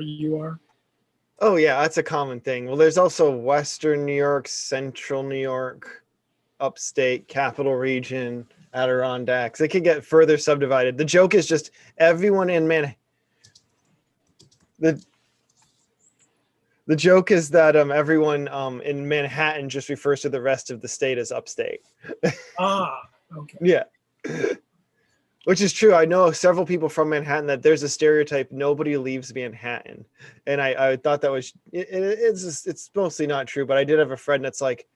you are? Oh yeah, that's a common thing. Well, there's also Western New York, Central New York, Upstate, Capital Region, Adirondacks. It could get further subdivided. The joke is just everyone in Manhattan. The joke is that everyone in Manhattan just refers to the rest of the state as upstate. Ah, okay. Yeah. Which is true. I know several people from Manhattan that there's a stereotype nobody leaves Manhattan. And I thought that was, it's mostly not true, but I did have a friend that's like,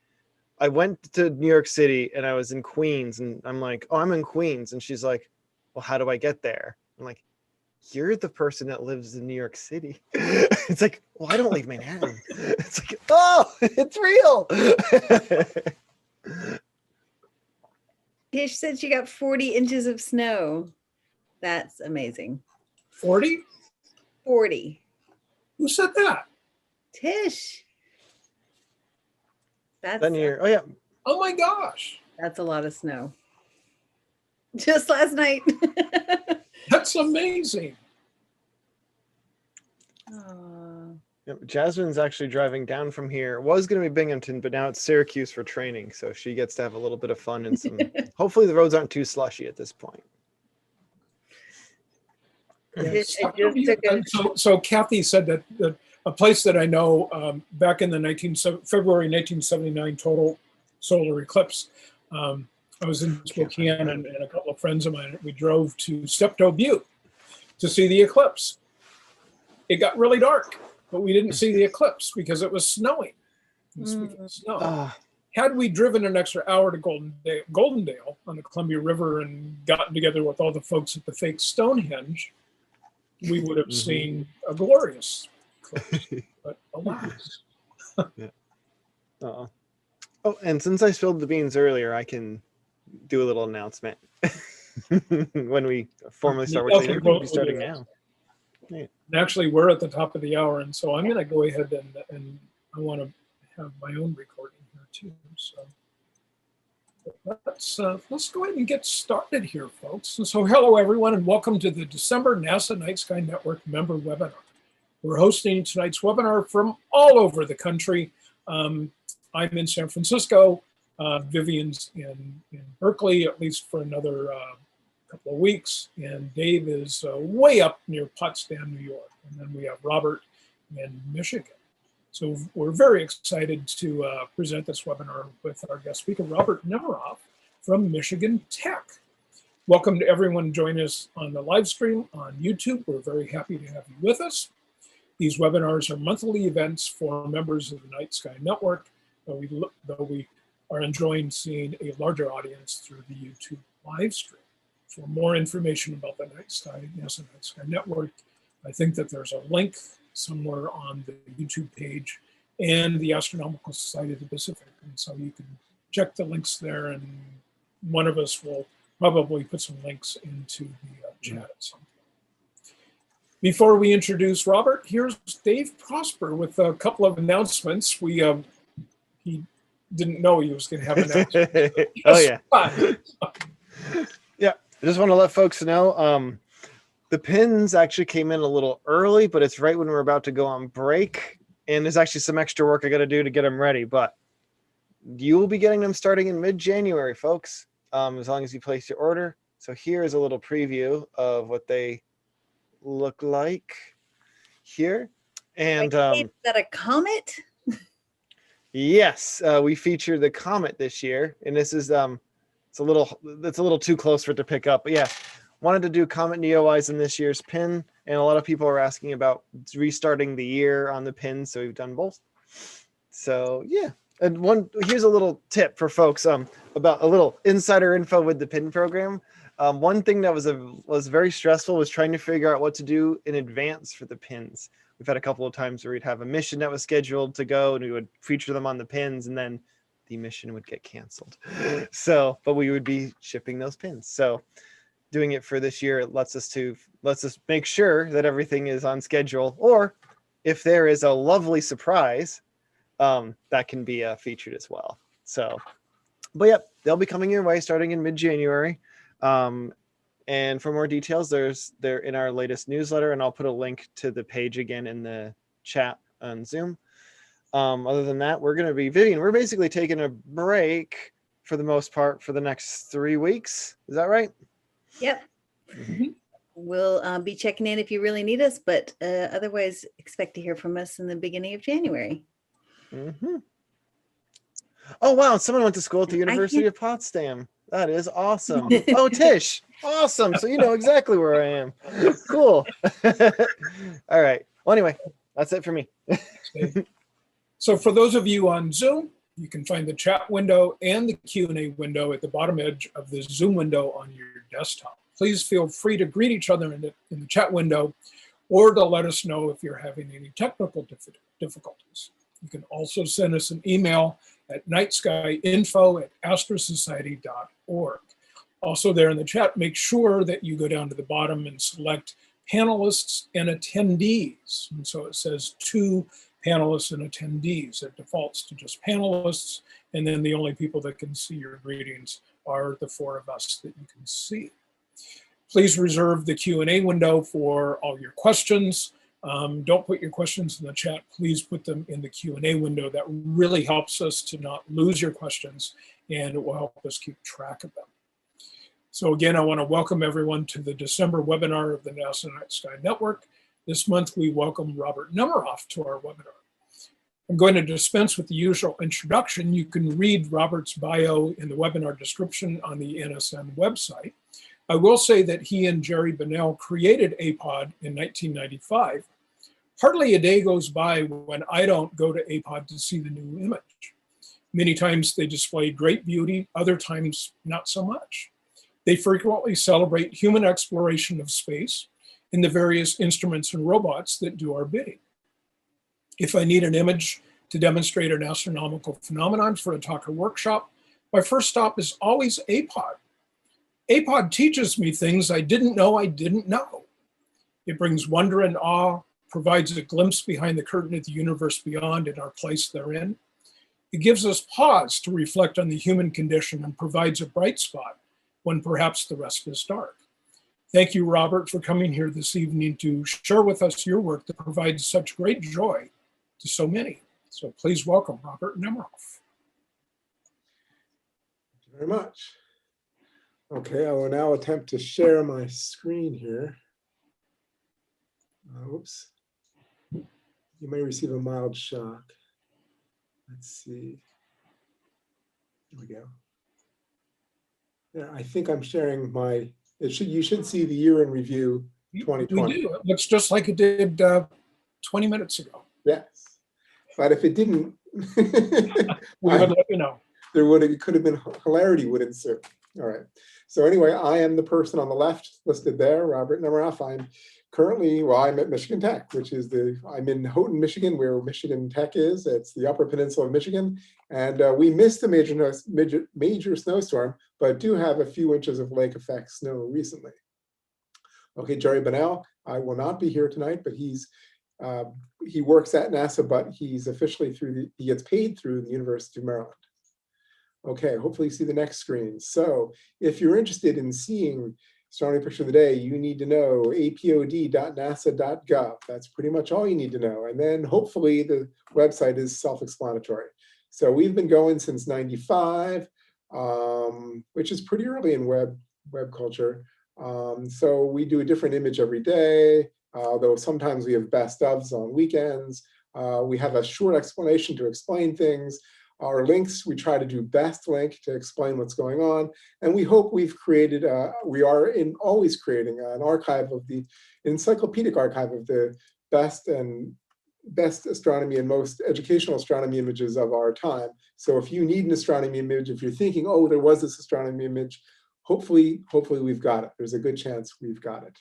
I went to New York City and I was in Queens and I'm like, oh, I'm in Queens. And she's like, well, how do I get there? I'm like, you're the person that lives in New York City. It's like, well, I don't leave Manhattan. It's like, oh, it's real. Tish said she got 40 inches of snow. That's amazing. 40? 40. Who said that? Tish. That's Oh yeah. Oh my gosh. That's a lot of snow. Just last night. That's amazing. Yep, Jasmine's actually driving down from here. It was going to be Binghamton, but now it's Syracuse for training, so she gets to have a little bit of fun and some. Hopefully, the roads aren't too slushy at this point. Yes. So Kathy said that a place that I know back in the February 1979 total solar eclipse. I was in Spokane and a couple of friends of mine. We drove to Steptoe Butte to see the eclipse. It got really dark, but we didn't see the eclipse because it was snowing. Snow. Had we driven an extra hour to Goldendale on the Columbia River and gotten together with all the folks at the fake Stonehenge, we would have seen a glorious eclipse. But alas. Yeah. Oh, and since I spilled the beans earlier, I can do a little announcement when we formally start, which I will be starting now. Yeah. Actually, we're at the top of the hour, and so I'm going to go ahead and I want to have my own recording here too. So let's go ahead and get started here, folks. And so hello, everyone, and welcome to the December NASA Night Sky Network member webinar. We're hosting tonight's webinar from all over the country. I'm in San Francisco. Vivian's in Berkeley, at least for another couple of weeks, and Dave is way up near Potsdam, New York. And then we have Robert in Michigan. So we're very excited to present this webinar with our guest speaker, Robert Nemiroff from Michigan Tech. Welcome to everyone joining us on the live stream on YouTube. We're very happy to have you with us. These webinars are monthly events for members of the Night Sky Network, though we are enjoying seeing a larger audience through the YouTube live stream. For more information about the NASA Night Sky Network, I think that there's a link somewhere on the YouTube page and the Astronomical Society of the Pacific. And so you can check the links there, and one of us will probably put some links into the chat at some point. Before we introduce Robert, here's Dave Prosper with a couple of announcements. He didn't know he was going to have an announcement. Oh, yeah. Yeah, I just want to let folks know the pins actually came in a little early, but it's right when we're about to go on break. And there's actually some extra work I got to do to get them ready. But you will be getting them starting in mid-January, folks, as long as you place your order. So here's a little preview of what they look like here. And is that a comet? Yes, we featured the Comet this year, and this is it's a little too close for it to pick up. But yeah, wanted to do Comet Neowise in this year's pin, and a lot of people are asking about restarting the year on the pin, so we've done both. So yeah, and here's a little tip for folks about a little insider info with the pin program. One thing that was very stressful was trying to figure out what to do in advance for the pins. We've had a couple of times where we'd have a mission that was scheduled to go, and we would feature them on the pins, and then the mission would get canceled. So, but we would be shipping those pins. So doing it for this year, it lets us make sure that everything is on schedule, or if there is a lovely surprise, that can be featured as well. So, but yep, they'll be coming your way starting in mid-January. And for more details, they're in our latest newsletter, and I'll put a link to the page again in the chat on Zoom. Other than that, Vivian, we're basically taking a break for the most part for the next 3 weeks. Is that right? Yep. Mhm. We'll be checking in if you really need us, but otherwise expect to hear from us in the beginning of January. Mm-hmm. Oh, wow. Someone went to school at the I University can't- of Potsdam. That is awesome. Oh, Tish. Awesome. So you know exactly where I am. Cool. All right. Well, anyway, that's it for me. Okay. So for those of you on Zoom, you can find the chat window and the Q&A window at the bottom edge of the Zoom window on your desktop. Please feel free to greet each other in the chat window or to let us know if you're having any technical difficulties. You can also send us an email at nightskyinfo@astrosociety.org. Also there in the chat, make sure that you go down to the bottom and select panelists and attendees. And so it says 2 panelists and attendees. It defaults to just panelists, and then the only people that can see your greetings are the 4 of us that you can see. Please reserve the Q&A window for all your questions. Don't put your questions in the chat. Please put them in the Q&A window. That really helps us to not lose your questions, and it will help us keep track of them. So again, I want to welcome everyone to the December webinar of the NASA Night Sky Network. This month, we welcome Robert Nemiroff to our webinar. I'm going to dispense with the usual introduction. You can read Robert's bio in the webinar description on the NSN website. I will say that he and Jerry Bennell created APOD in 1995. Hardly a day goes by when I don't go to APOD to see the new image. Many times they display great beauty, other times not so much. They frequently celebrate human exploration of space and the various instruments and robots that do our bidding. If I need an image to demonstrate an astronomical phenomenon for a talk or workshop, my first stop is always APOD. APOD teaches me things I didn't know I didn't know. It brings wonder and awe, provides a glimpse behind the curtain of the universe beyond and our place therein. It gives us pause to reflect on the human condition and provides a bright spot when perhaps the rest is dark. Thank you, Robert, for coming here this evening to share with us your work that provides such great joy to so many. So please welcome Robert Nemiroff. Thank you very much. Okay, I will now attempt to share my screen here. Oops. You may receive a mild shock. Let's see. Here we go. Yeah, I think I'm sharing my, you should see the year in review 2020. We do. It looks just like it did 20 minutes ago. Yes. But if it didn't, We would let you know. it could have been hilarity would ensue. All right. So anyway, I am the person on the left listed there, Robert Nemiroff. I'm currently, well, I'm at Michigan Tech, which is I'm in Houghton, Michigan, where Michigan Tech is. It's the Upper Peninsula of Michigan. And we missed a major snowstorm, but do have a few inches of lake effect snow recently. Okay, Jerry Bennell, I will not be here tonight, but he works at NASA, but he's officially he gets paid through the University of Maryland. Okay, hopefully you see the next screen. So if you're interested in seeing Astronomy Picture of the Day, you need to know apod.nasa.gov. That's pretty much all you need to know. And then hopefully the website is self-explanatory. So we've been going since '95, which is pretty early in web culture. So we do a different image every day, though sometimes we have best ofs on weekends. We have a short explanation to explain things. Our links, we try to do best link to explain what's going on. And we hope we've created, we are always creating an archive of the encyclopedic archive of the best astronomy and most educational astronomy images of our time. So if you need an astronomy image, if you're thinking, oh, there was this astronomy image, hopefully we've got it. There's a good chance we've got it.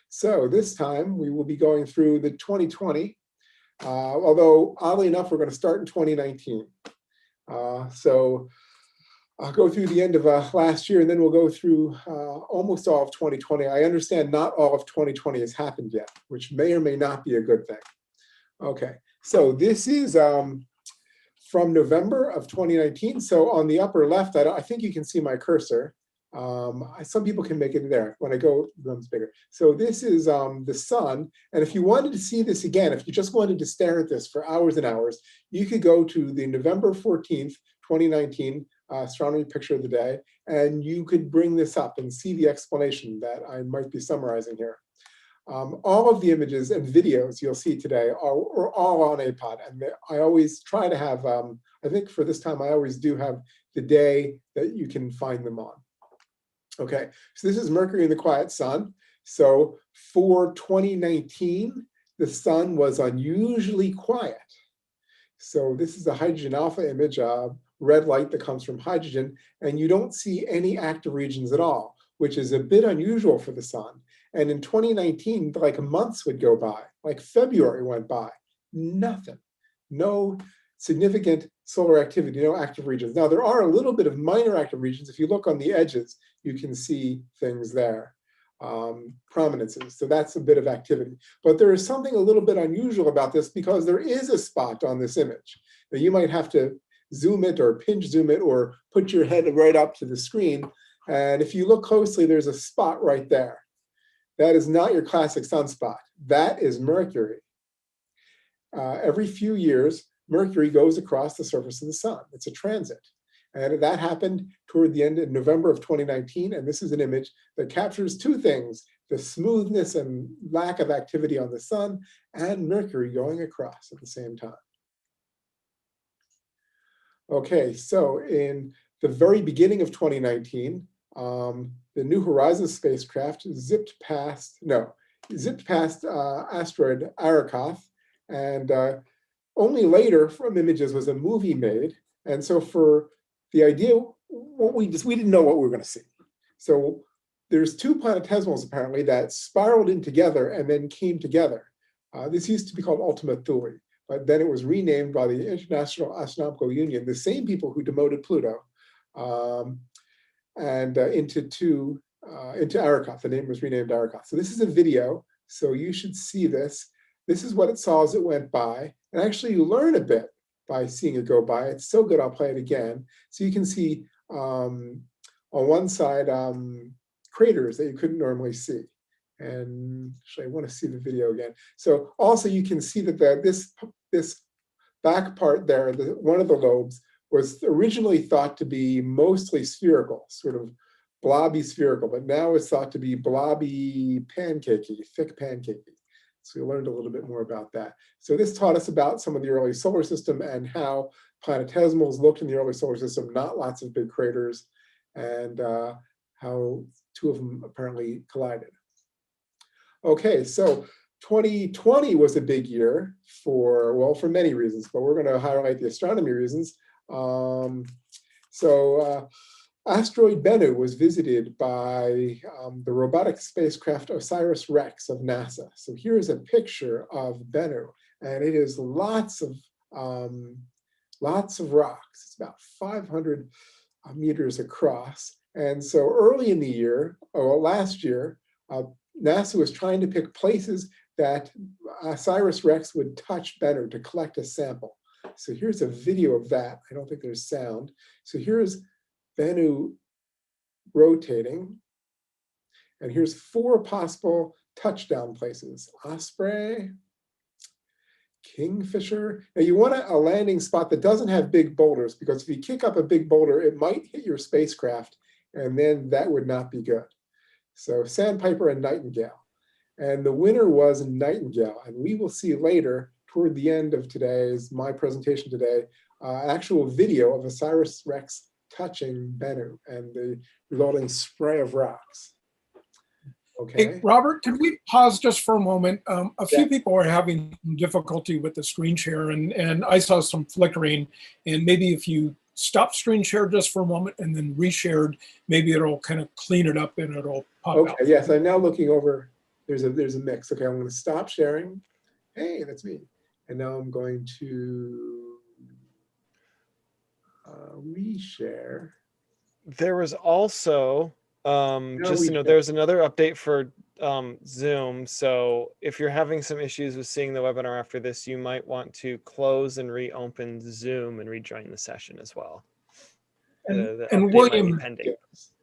So this time we will be going through the 2020, although oddly enough, we're going to start in 2019. So I'll go through the end of last year, and then we'll go through almost all of 2020. I understand not all of 2020 has happened yet, which may or may not be a good thing. Okay, so this is from November of 2019. So on the upper left, I think you can see my cursor. Some people can make it there. When I go, it becomes bigger. So this is the sun. And if you wanted to see this again, if you just wanted to stare at this for hours and hours, you could go to the November 14th, 2019 Astronomy Picture of the Day, and you could bring this up and see the explanation that I might be summarizing here. All of the images and videos you'll see today are all on APOD, and I always try to have, I think for this time, I always do have the day that you can find them on. Okay, so this is Mercury and the quiet sun. So for 2019, the sun was unusually quiet. So this is a hydrogen alpha image, red light that comes from hydrogen, and you don't see any active regions at all, which is a bit unusual for the sun. And in 2019, like months would go by, like February went by, nothing, no significant solar activity, no active regions. Now there are a little bit of minor active regions. If you look on the edges, you can see things there, prominences. So that's a bit of activity. But there is something a little bit unusual about this because there is a spot on this image. Now you might have to zoom it or pinch zoom it or put your head right up to the screen. And if you look closely, there's a spot right there. That is not your classic sunspot. That is Mercury. Every few years, Mercury goes across the surface of the sun. It's a transit. And that happened toward the end of November of 2019. And this is an image that captures two things: the smoothness and lack of activity on the sun and Mercury going across at the same time. Okay, so in the very beginning of 2019, the New Horizons spacecraft zipped past asteroid Arrokoth, and only later from images was a movie made. And so for the idea, we didn't know what we were going to see. So there's two planetesimals apparently that spiraled in together and then came together. This used to be called Ultima Thule, but then it was renamed by the International Astronomical Union, the same people who demoted Pluto, and into Arrokoth. The name was renamed Arrokoth. So this is a video, so you should see this. This is what it saw as it went by. And actually you learn a bit by seeing it go by. It's so good, I'll play it again. So you can see on one side craters that you couldn't normally see. And actually I want to see the video again. So also you can see that this back part there, one of the lobes, was originally thought to be mostly spherical, sort of blobby spherical, but now it's thought to be blobby pancakey, thick pancakey. So we learned a little bit more about that. So this taught us about some of the early solar system and how planetesimals looked in the early solar system, not lots of big craters, and how two of them apparently collided. Okay, so 2020 was a big year for many reasons, but we're going to highlight the astronomy reasons. Asteroid Bennu was visited by the robotic spacecraft OSIRIS-REx of NASA. So here's a picture of Bennu, and it is lots of rocks. It's about 500 meters across. And so early in the year, or last year, NASA was trying to pick places that OSIRIS-REx would touch Bennu to collect a sample. So here's a video of that. I don't think there's sound. So here's Bennu rotating. And here's 4 possible touchdown places: Osprey, Kingfisher. Now you want a landing spot that doesn't have big boulders, because if you kick up a big boulder, it might hit your spacecraft, and then that would not be good. So Sandpiper and Nightingale. And the winner was Nightingale. And we will see later, toward the end of my presentation today, actual video of OSIRIS-REx touching Bennu and the resulting spray of rocks. Okay. Hey, Robert, can we pause just for a moment? A few Yes. people are having difficulty with the screen share, and I saw some flickering. And maybe if you stop screen share just for a moment and then reshared, maybe it'll kind of clean it up and it'll pop out. Okay, yes, I'm now looking over. There's a mix. Okay, I'm going to stop sharing. Hey, that's me. And now I'm going to reshare. There was also, there's another update for Zoom. So if you're having some issues with seeing the webinar after this, you might want to close and reopen Zoom and rejoin the session as well. The And update William- might be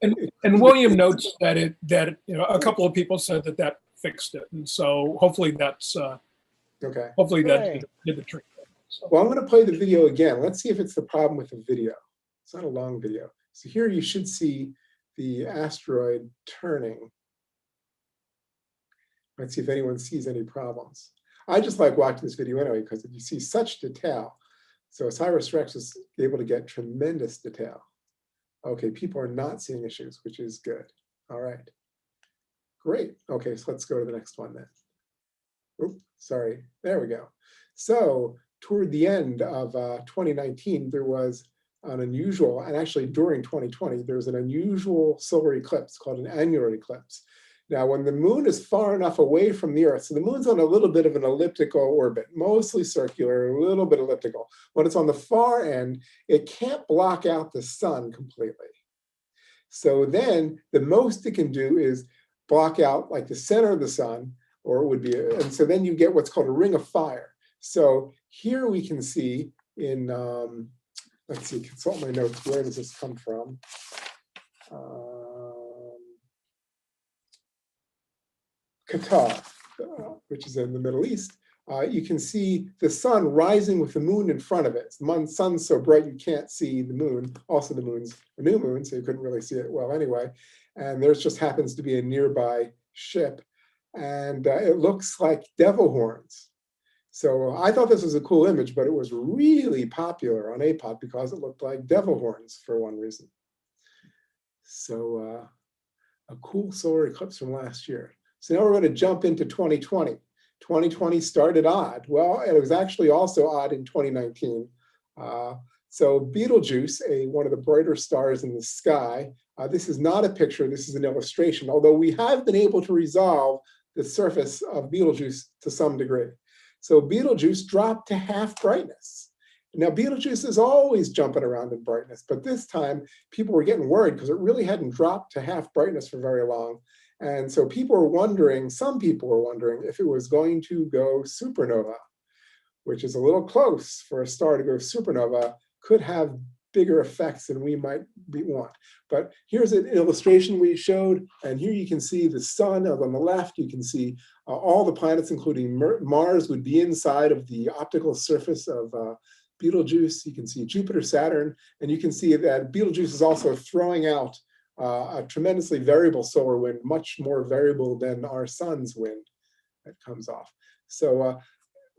pending. And William notes that a couple of people said that fixed it, and so hopefully that's Okay. hopefully that Hooray. did the trick. So, Well, I'm going to play the video again. Let's see if it's the problem with the video. It's not a long video. So here you should see the asteroid turning. Let's see if anyone sees any problems. I just like watching this video anyway, because you see such detail. So OSIRIS-REx is able to get tremendous detail. Okay, people are not seeing issues, which is good. All right. Great. Okay, so let's go to the next one then. Oops, sorry. There we go. So toward the end of 2019, there was an unusual, and actually during 2020, there was an unusual solar eclipse called an annular eclipse. Now, when the moon is far enough away from the Earth, so the moon's on a little bit of an elliptical orbit, mostly circular, a little bit elliptical. When it's on the far end, it can't block out the sun completely. So then the most it can do is block out like the center of the sun, or it would be, and so then you get what's called a ring of fire. So here we can see in, let's see, consult my notes, where does this come from? Qatar, which is in the Middle East, you can see the sun rising with the moon in front of it. The sun's so bright you can't see the moon. Also, the moon's a new moon, so you couldn't really see it well anyway. And there just happens to be a nearby ship, and it looks like devil horns. So I thought this was a cool image, but it was really popular on APOD because it looked like devil horns for one reason. So a cool solar eclipse from last year. So now we're going to jump into 2020. 2020 started odd. Well, it was actually also odd in 2019. So Beetlejuice, one of the brighter stars in the sky, this is not a picture, this is an illustration, although we have been able to resolve the surface of Beetlejuice to some degree. So Beetlejuice dropped to half brightness. Now Beetlejuice is always jumping around in brightness, but this time people were getting worried because it really hadn't dropped to half brightness for very long. And so people were wondering, some people were wondering if it was going to go supernova, which is a little close for a star to go supernova, could have bigger effects than we might want. But here's an illustration we showed, and here you can see the sun on the left. You can see all the planets, including Mars, would be inside of the optical surface of Betelgeuse. You can see Jupiter, Saturn, and you can see that Betelgeuse is also throwing out a tremendously variable solar wind, much more variable than our sun's wind that comes off. So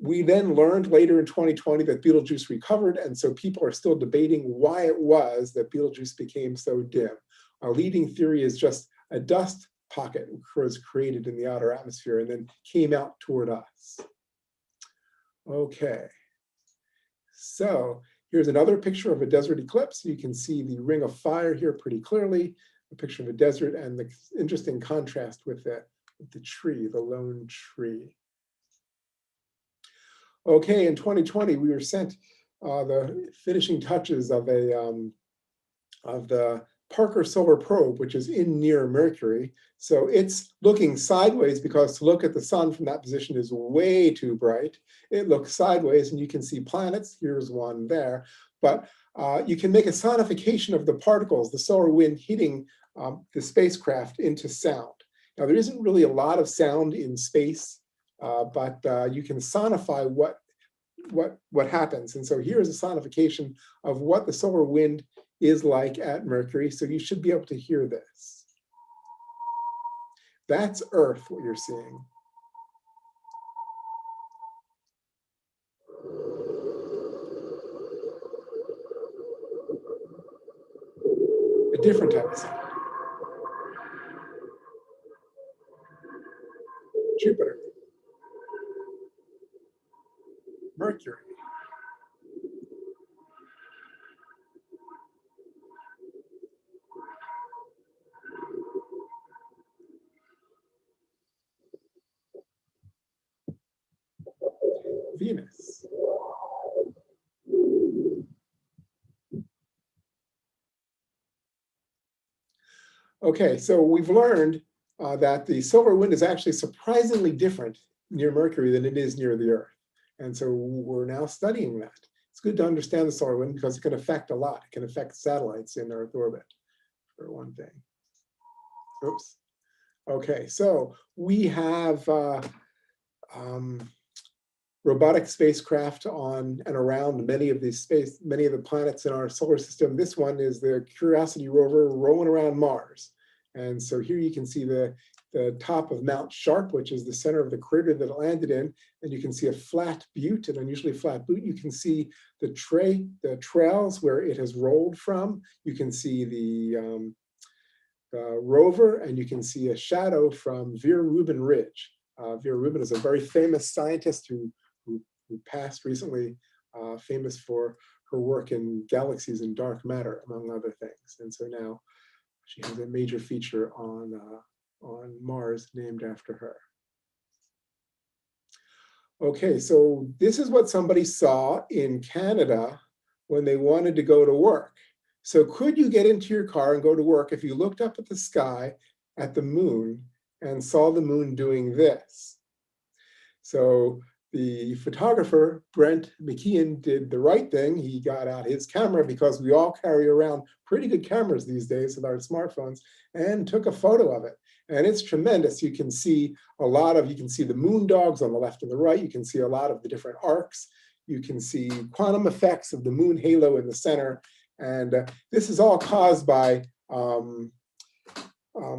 we then learned later in 2020 that Betelgeuse recovered, and so people are still debating why it was that Betelgeuse became so dim. Our leading theory is just a dust pocket was created in the outer atmosphere and then came out toward us. Okay, so here's another picture of a desert eclipse. You can see the ring of fire here pretty clearly, a picture of a desert, and the interesting contrast with the tree, the lone tree. Okay, in 2020, we were sent the finishing touches of the Parker Solar Probe, which is in near Mercury. So it's looking sideways because to look at the sun from that position is way too bright. It looks sideways and you can see planets. Here's one there. But you can make a sonification of the particles, the solar wind hitting the spacecraft into sound. Now, there isn't really a lot of sound in space, but you can sonify what happens. And so here's a sonification of what the solar wind is like at Mercury. So you should be able to hear this. That's Earth, what you're seeing. A different type of sound. Jupiter. Mercury. Venus. Okay, so we've learned that the solar wind is actually surprisingly different near Mercury than it is near the Earth. And so we're now studying that. it's good to understand the solar wind because it can affect a lot. It can affect satellites in Earth orbit, for one thing. Oops. Okay, so we have robotic spacecraft on and around many of the planets in our solar system. This one is the Curiosity rover rolling around Mars. And so here you can see the top of Mount Sharp, which is the center of the crater that it landed in. And you can see a flat butte, an unusually flat butte. You can see the trails where it has rolled from. You can see the rover, and you can see a shadow from Vera Rubin Ridge. Vera Rubin is a very famous scientist who passed recently, famous for her work in galaxies and dark matter, among other things. And so now she has a major feature on Mars named after her. Okay, so this is what somebody saw in Canada when they wanted to go to work. So could you get into your car and go to work if you looked up at the sky at the moon and saw the moon doing this? So the photographer, Brent McKeon, did the right thing. He got out his camera, because we all carry around pretty good cameras these days with our smartphones, and took a photo of it. And it's tremendous. You can see you can see the moon dogs on the left and the right. You can see a lot of the different arcs. You can see quantum effects of the moon halo in the center. And this is all caused by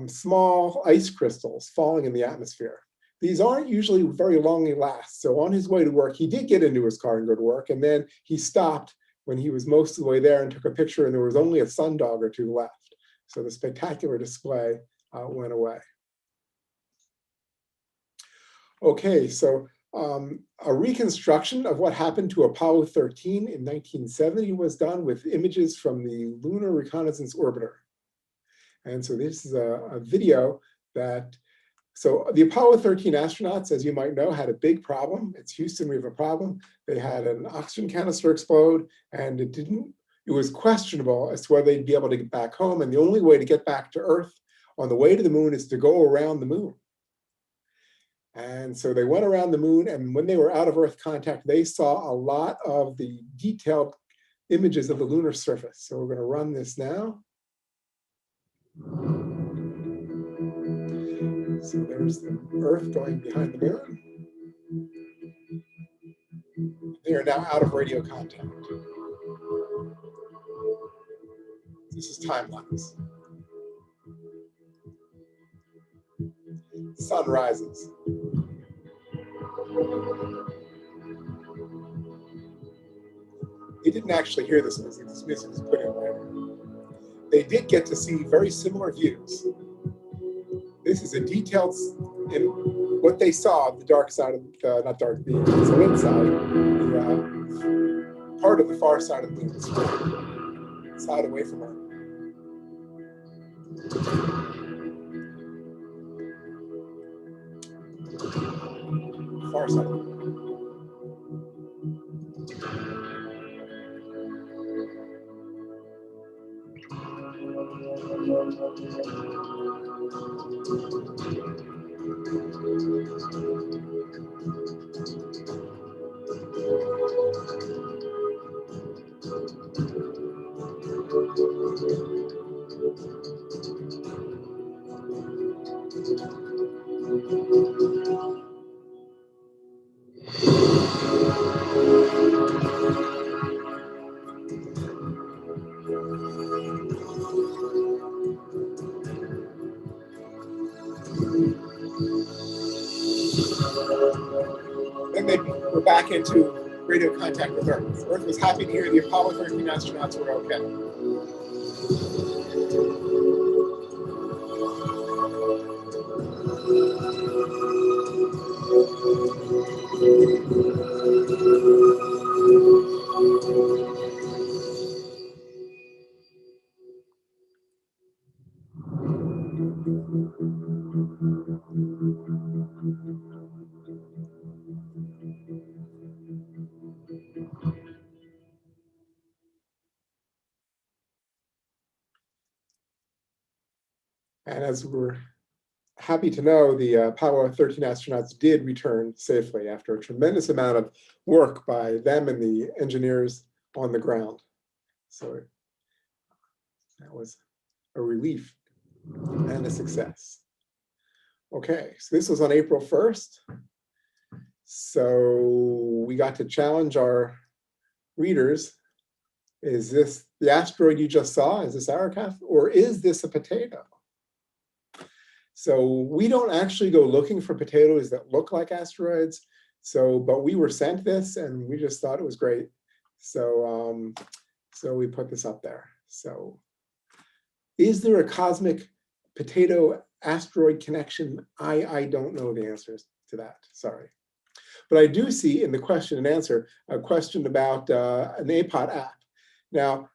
small ice crystals falling in the atmosphere. These aren't usually very long last. So on his way to work, he did get into his car and go to work. And then he stopped when he was most of the way there and took a picture, and there was only a sundog or two left. So the spectacular display went away. Okay, so a reconstruction of what happened to Apollo 13 in 1970 was done with images from the Lunar Reconnaissance Orbiter. And so this is a video that, so the Apollo 13 astronauts, as you might know, had a big problem. It's Houston, we have a problem. They had an oxygen canister explode, and it was questionable as to whether they'd be able to get back home. And the only way to get back to Earth on the way to the moon is to go around the moon. And so they went around the moon, and when they were out of Earth contact, they saw a lot of the detailed images of the lunar surface. So we're going to run this now. So there's the Earth going behind the moon. They are now out of radio contact. This is time lapse. Sun rises. They didn't actually hear this music. This music was put in later. They did get to see very similar views. This is a detailed, in what they saw, the dark side of the, not dark, the lit side, the part of the far side of the moon, side away from Earth. Far side of the moon. Then they were back into radio contact with Earth. Earth was happy to hear the Apollo 13 astronauts were okay. And as we're happy to know, the Apollo 13 astronauts did return safely after a tremendous amount of work by them and the engineers on the ground. So that was a relief and a success. Okay, so this was on April 1st. So we got to challenge our readers. Is this the asteroid you just saw? Is this Arrow, or is this a potato? So we don't actually go looking for potatoes that look like asteroids. So, but we were sent this and we just thought it was great. So, so we put this up there. So is there a cosmic potato asteroid connection? I don't know the answers to that, sorry. But I do see in the question and answer a question about an APOT app. Now,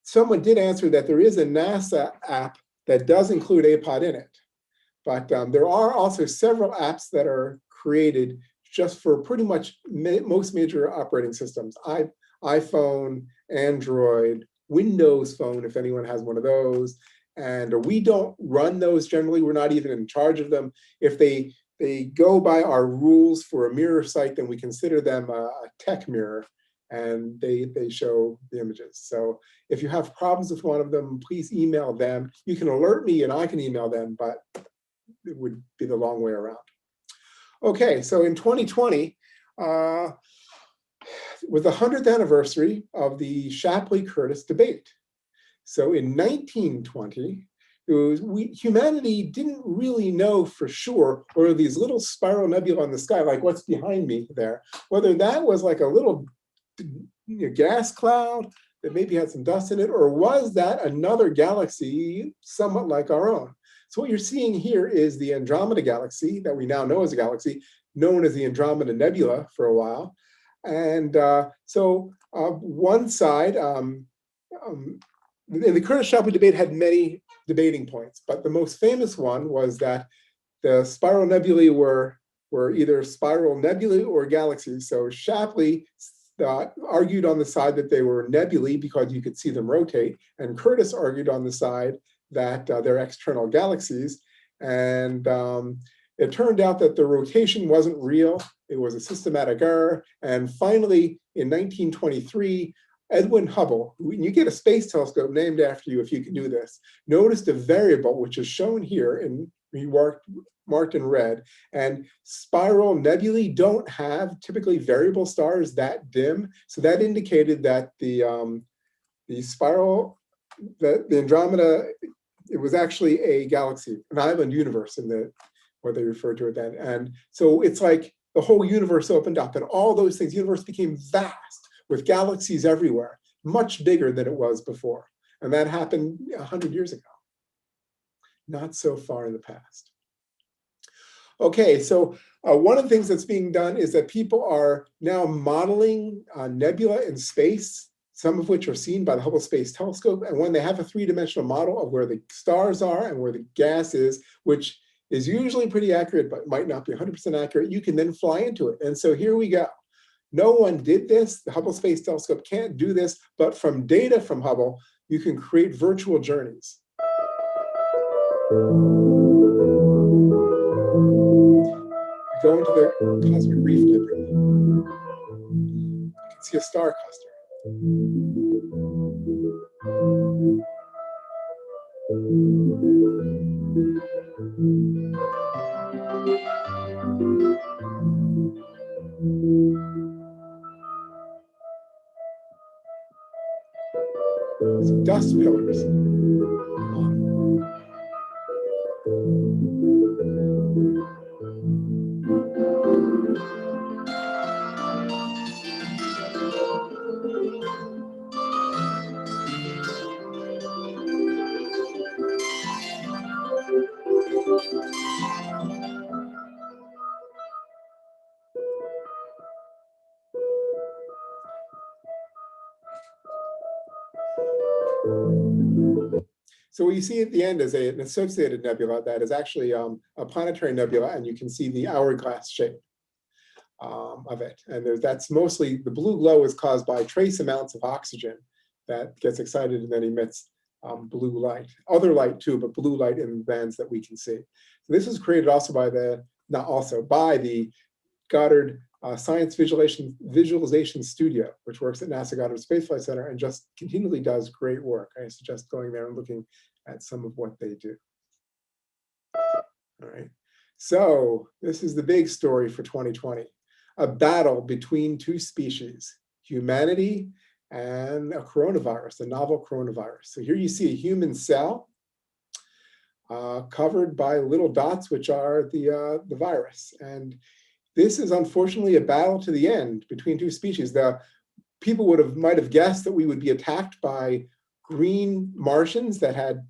someone did answer that there is a NASA app that does include APOT in it. But there are also several apps that are created just for pretty much most major operating systems. iPhone, Android, Windows Phone, if anyone has one of those. And we don't run those generally. We're not even in charge of them. If they go by our rules for a mirror site, then we consider them a tech mirror, and they show the images. So if you have problems with one of them, please email them. You can alert me and I can email them, but it would be the long way around. Okay, so in 2020, was the 100th anniversary of the Shapley-Curtis debate. So in 1920, humanity didn't really know for sure whether these little spiral nebulae on the sky, like what's behind me there, whether that was like a little gas cloud that maybe had some dust in it, or was that another galaxy somewhat like our own? So what you're seeing here is the Andromeda galaxy that we now know as a galaxy, known as the Andromeda Nebula for a while. And one side, and the Curtis-Shapley debate had many debating points, but the most famous one was that the spiral nebulae were either spiral nebulae or galaxies. So Shapley argued on the side that they were nebulae because you could see them rotate, and Curtis argued on the side that they're external galaxies. And it turned out that the rotation wasn't real. It was a systematic error. And finally, in 1923, Edwin Hubble, when you get a space telescope named after you if you can do this, noticed a variable which is shown here and marked in red. And spiral nebulae don't have typically variable stars that dim. So that indicated that the Andromeda, it was actually a galaxy, an island universe in what they referred to it then. And so it's like the whole universe opened up and all those things, the universe became vast with galaxies everywhere, much bigger than it was before. And that happened 100 years ago, not so far in the past. Okay, so one of the things that's being done is that people are now modeling nebula in space, some of which are seen by the Hubble Space Telescope. And when they have a three-dimensional model of where the stars are and where the gas is, which is usually pretty accurate, but might not be 100% accurate, you can then fly into it. And so here we go. No one did this. The Hubble Space Telescope can't do this, but from data from Hubble, you can create virtual journeys. Go into the cosmic reef nebula. You can see a star cluster. Some dust pillars. So what you see at the end is an associated nebula that is actually a planetary nebula, and you can see the hourglass shape of it. And that's mostly, the blue glow is caused by trace amounts of oxygen that gets excited and then emits blue light. Other light too, but blue light in bands that we can see. So this was created also by the Goddard Science Visualization Studio, which works at NASA Goddard Space Flight Center and just continually does great work. I suggest going there and looking at some of what they do. All right, so this is the big story for 2020, a battle between two species, humanity and a coronavirus, a novel coronavirus. So here you see a human cell covered by little dots, which are the virus. And this is unfortunately a battle to the end between two species. The people might have guessed that we would be attacked by green Martians that had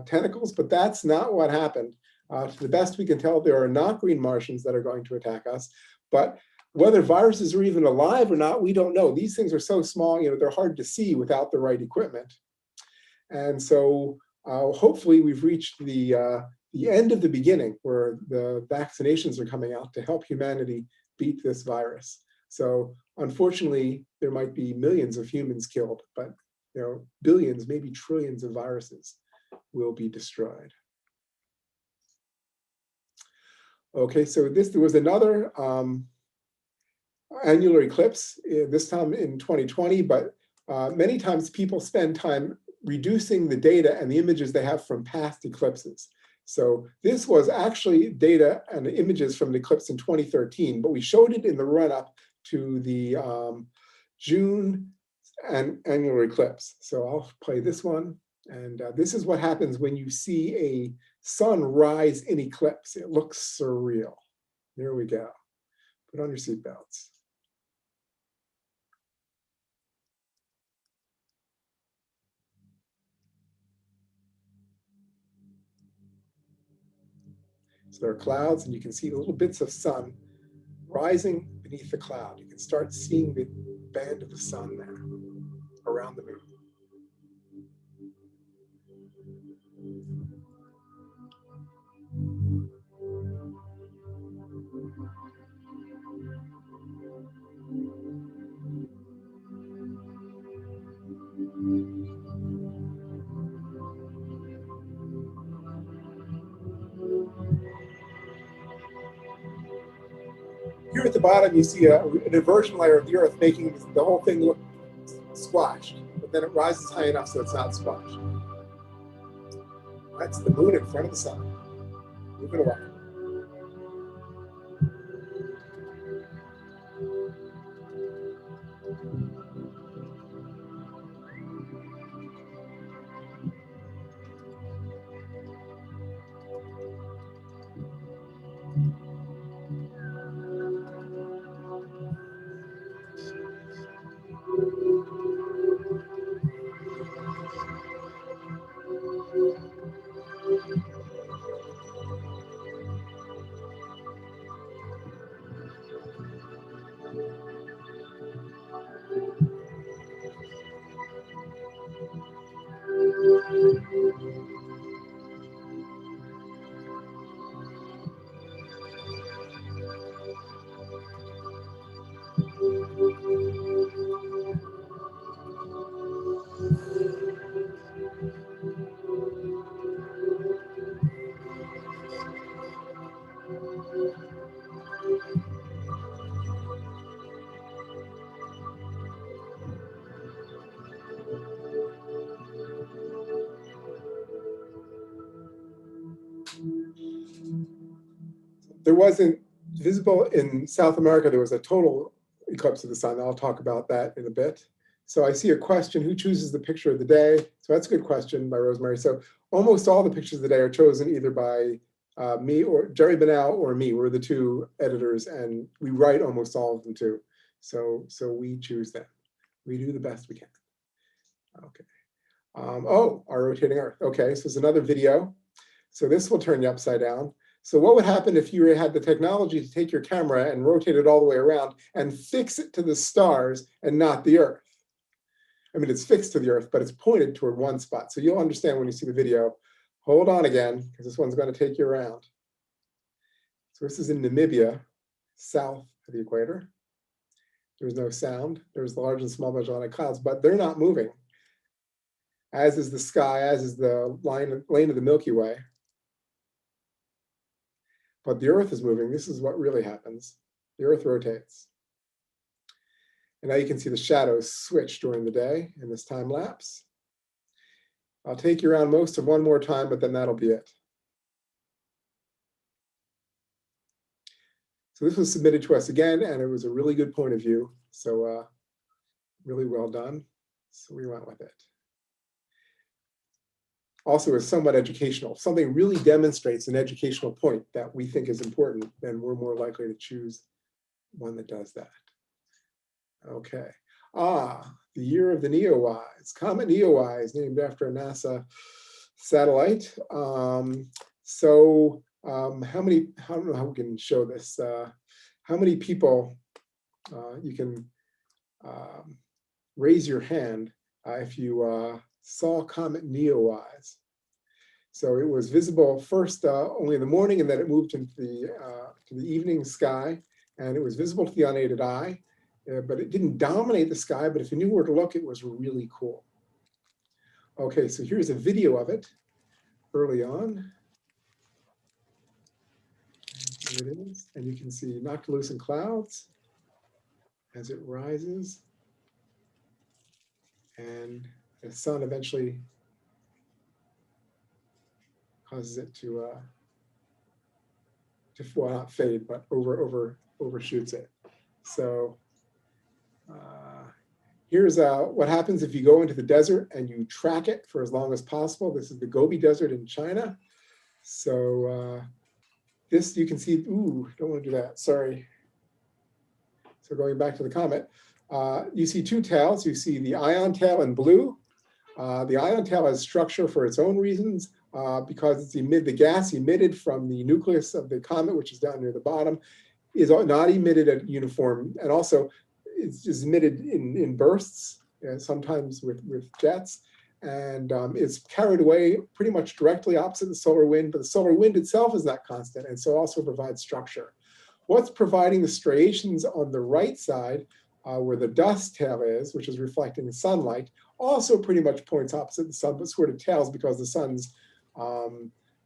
tentacles, but that's not what happened. To the best we can tell, there are not green Martians that are going to attack us, but whether viruses are even alive or not, we don't know. These things are so small, they're hard to see without the right equipment. And so hopefully we've reached the end of the beginning, where the vaccinations are coming out to help humanity beat this virus. So unfortunately, there might be millions of humans killed, but billions, maybe trillions of viruses will be destroyed. Okay, so there was another annular eclipse, this time in 2020, but many times people spend time reducing the data and the images they have from past eclipses. So this was actually data and images from an eclipse in 2013, but we showed it in the run-up to the June annular eclipse. So I'll play this one. And this is what happens when you see a sun rise in eclipse. It looks surreal. Here we go. Put on your seatbelts. So there are clouds, and you can see little bits of sun rising beneath the cloud. You can start seeing the band of the sun there around the moon. Here at the bottom, you see an inversion layer of the Earth, making the whole thing look squashed, but then it rises high enough so it's not squashed. That's the moon in front of the sun, moving away. There wasn't visible in South America, there was a total eclipse of the sun. I'll talk about that in a bit. So I see a question, who chooses the picture of the day? So that's a good question by Rosemary. So almost all the pictures of the day are chosen either by me or Jerry Bennell or me. We're the two editors, and we write almost all of them too. So we choose them. We do the best we can. Okay. Oh, our rotating Earth. Okay, so it's another video. So this will turn you upside down. So what would happen if you had the technology to take your camera and rotate it all the way around and fix it to the stars and not the Earth? I mean, it's fixed to the Earth, but it's pointed toward one spot. So you'll understand when you see the video. Hold on again, because this one's going to take you around. So this is in Namibia, south of the equator. There's no sound. There's the large and small magellanic clouds, but they're not moving, as is the sky, as is the lane of the Milky Way. But the Earth is moving. This is what really happens. The Earth rotates. And now you can see the shadows switch during the day in this time lapse. I'll take you around most of one more time, but then that'll be it. So this was submitted to us again, and it was a really good point of view. So really well done. So we went with it. Also is somewhat educational. If something really demonstrates an educational point that we think is important, then we're more likely to choose one that does that. Okay. The year of the Neowise, Comet Neowise, named after a NASA satellite. How many, I don't know how we can show this. How many people, you can raise your hand if you saw Comet Neowise. So it was visible first only in the morning, and then it moved into to the evening sky, and it was visible to the unaided eye, but it didn't dominate the sky, but if you knew where to look, it was really cool. Okay, so here's a video of it early on. Here it is, and you can see noctilucent clouds as it rises, and the sun eventually causes it to well, not fade, but overshoots it. So here's what happens if you go into the desert and you track it for as long as possible. This is the Gobi Desert in China. So this you can see, ooh, don't want to do that, sorry. So going back to the comet, you see two tails. You see the ion tail in blue. The ion tail has structure for its own reasons because it's the gas emitted from the nucleus of the comet, which is down near the bottom, is not emitted at uniform, and also it's emitted in bursts, sometimes with jets, and it's carried away pretty much directly opposite the solar wind, but the solar wind itself is not constant, and so also provides structure. What's providing the striations on the right side, where the dust tail is, which is reflecting the sunlight, also pretty much points opposite the sun, but sort of tails because the sun's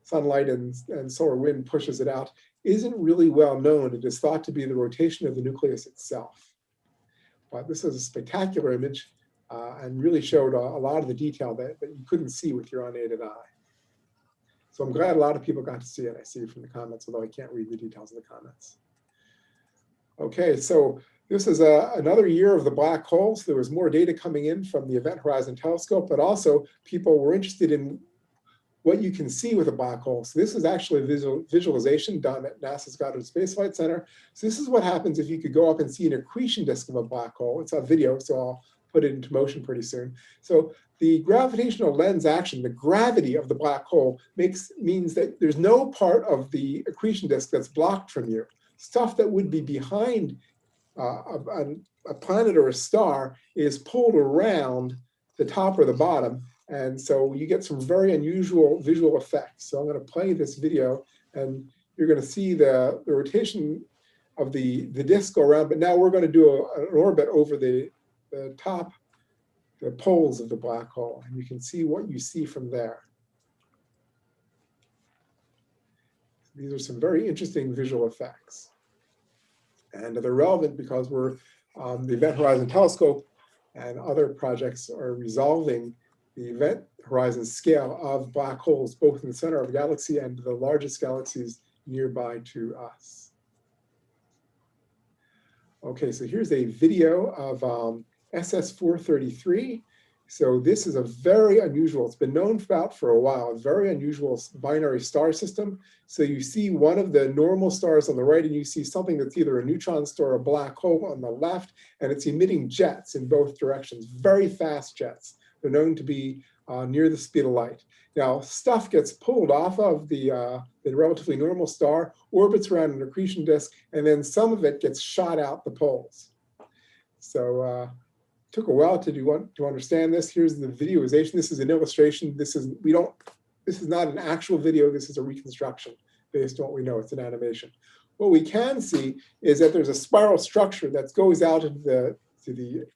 sunlight and solar wind pushes it out, isn't really well known. It is thought to be the rotation of the nucleus itself. But this is a spectacular image and really showed a lot of the detail that you couldn't see with your unaided eye. So I'm glad a lot of people got to see it. I see from the comments, although I can't read the details of the comments. Okay, so this is another year of the black holes. There was more data coming in from the Event Horizon Telescope, but also people were interested in what you can see with a black hole. So this is actually a visualization done at NASA's Goddard Space Flight Center. So this is what happens if you could go up and see an accretion disk of a black hole. It's a video, so I'll put it into motion pretty soon. So the gravitational lens action, the gravity of the black hole means that there's no part of the accretion disk that's blocked from you. Stuff that would be behind a planet or a star is pulled around the top or the bottom. And so you get some very unusual visual effects. So I'm going to play this video, and you're going to see the rotation of the disk go around. But now we're going to do an orbit over the top, the poles of the black hole. And you can see what you see from there. These are some very interesting visual effects. And they're relevant because we're the Event Horizon Telescope and other projects are resolving the event horizon scale of black holes, both in the center of a galaxy and the largest galaxies nearby to us. Okay, so here's a video of SS433. So this is a very unusual, it's been known about for a while, a very unusual binary star system. So you see one of the normal stars on the right, and you see something that's either a neutron star or a black hole on the left, and it's emitting jets in both directions, very fast jets. They're known to be near the speed of light. Now, stuff gets pulled off of the relatively normal star, orbits around an accretion disk, and then some of it gets shot out the poles. So took a while to understand this. Here's the visualization. This is an illustration. This is not an actual video. This is a reconstruction based on what we know. It's an animation. What we can see is that there's a spiral structure that goes out into the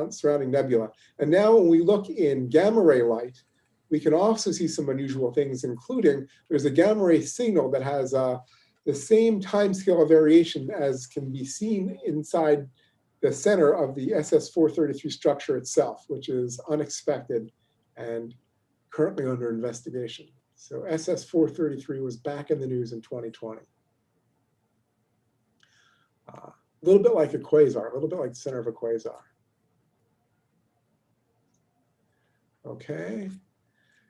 surrounding nebula. And now when we look in gamma ray light, we can also see some unusual things, including there's a gamma ray signal that has the same time scale of variation as can be seen inside the center of the SS-433 structure itself, which is unexpected and currently under investigation. So SS-433 was back in the news in 2020. A little bit like a quasar, a little bit like the center of a quasar. Okay.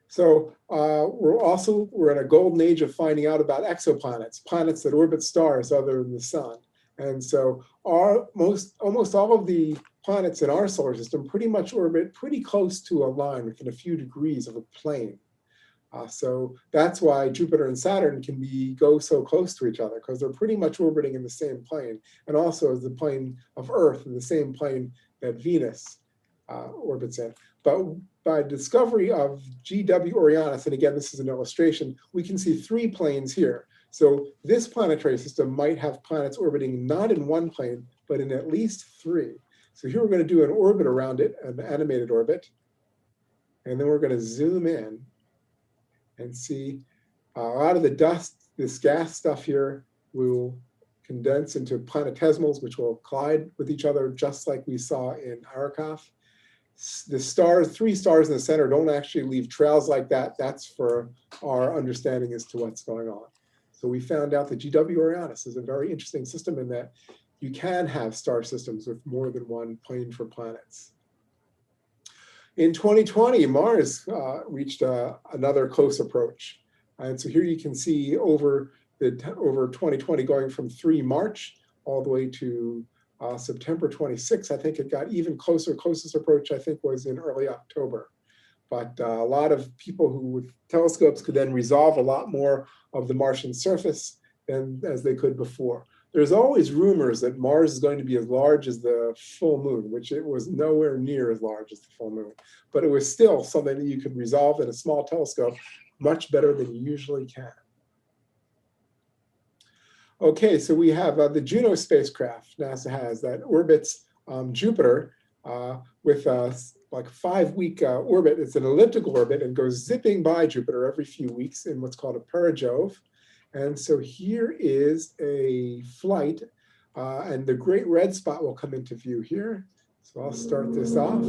So we're in a golden age of finding out about exoplanets, planets that orbit stars other than the sun. And so almost all of the planets in our solar system pretty much orbit pretty close to a line within a few degrees of a plane. So that's why Jupiter and Saturn can go so close to each other, because they're pretty much orbiting in the same plane, and also the plane of Earth in the same plane that Venus orbits in. But by discovery of GW Orionis, and again, this is an illustration, we can see 3 planes here. So this planetary system might have planets orbiting not in one plane, but in at least 3. So here we're going to do an orbit around it, an animated orbit. And then we're going to zoom in and see a lot of the dust, this gas stuff here, will condense into planetesimals, which will collide with each other, just like we saw in Arrokoth. The stars, 3 stars in the center, don't actually leave trails like that. That's for our understanding as to what's going on. So we found out that GW Orionis is a very interesting system in that you can have star systems with more than one plane for planets. In 2020, Mars reached another close approach. And so here you can see over 2020, going from 3 March all the way to September 26. I think it got even closer. Closest approach, I think, was in early October. But a lot of people who with telescopes could then resolve a lot more of the Martian surface than as they could before. There's always rumors that Mars is going to be as large as the full moon, which it was nowhere near as large as the full moon. But it was still something that you could resolve in a small telescope much better than you usually can. Okay, so we have the Juno spacecraft NASA has that orbits Jupiter with like a 5-week orbit. It's an elliptical orbit and goes zipping by Jupiter every few weeks in what's called a perijove. And so here is a flight, and the great red spot will come into view here. So I'll start this off.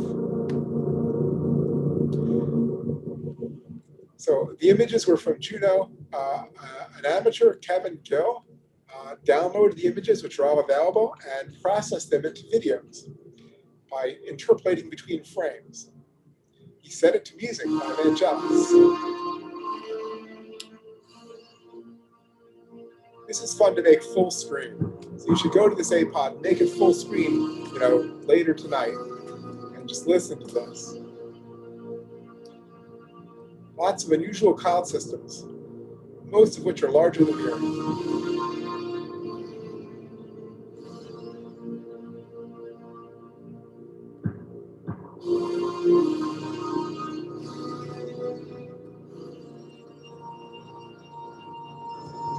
So the images were from Juno. An amateur, Kevin Gill, downloaded the images, which are all available, and processed them into videos by interpolating between frames. He set it to music by Vangelis. This is fun to make full screen. So you should go to this APOD, make it full screen, later tonight, and just listen to this. Lots of unusual cloud systems, most of which are larger than the Earth.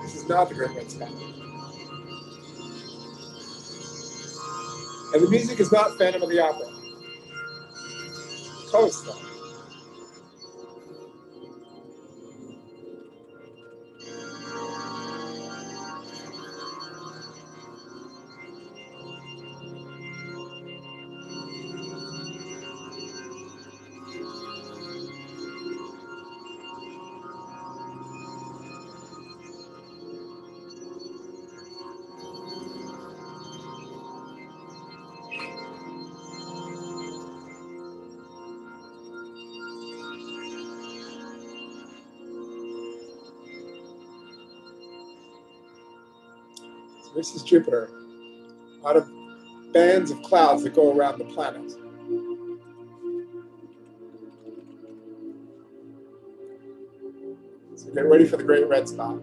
This is not the Great Red Spot. And the music is not Phantom of the Opera. Close though. This is Jupiter. A lot of bands of clouds that go around the planet. So get ready for the Great Red Spot.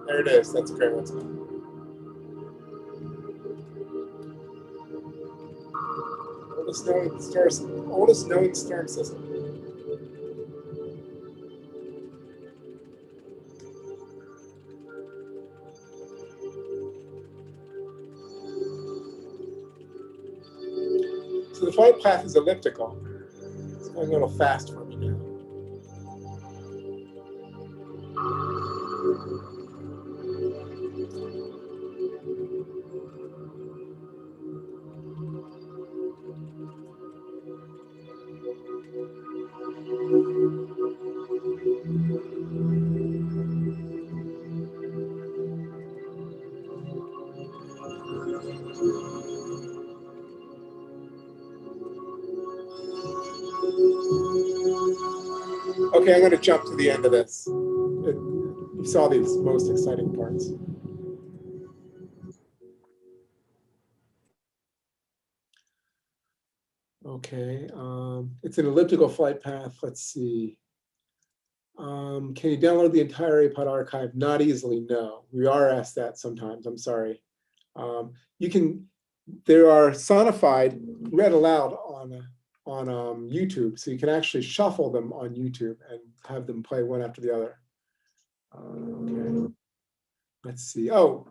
There it is. That's a Great Red Spot. oldest known star system. So the flight path is elliptical. It's going a little fast for me now. Okay, I'm going to jump to the end of this. You saw these most exciting parts. Okay, it's an elliptical flight path. Let's see. Can you download the entire APOD archive? Not easily, no. We are asked that sometimes, I'm sorry. You can, there are sonified, read aloud on YouTube, so you can actually shuffle them on YouTube and have them play one after the other. Okay, let's see. Oh,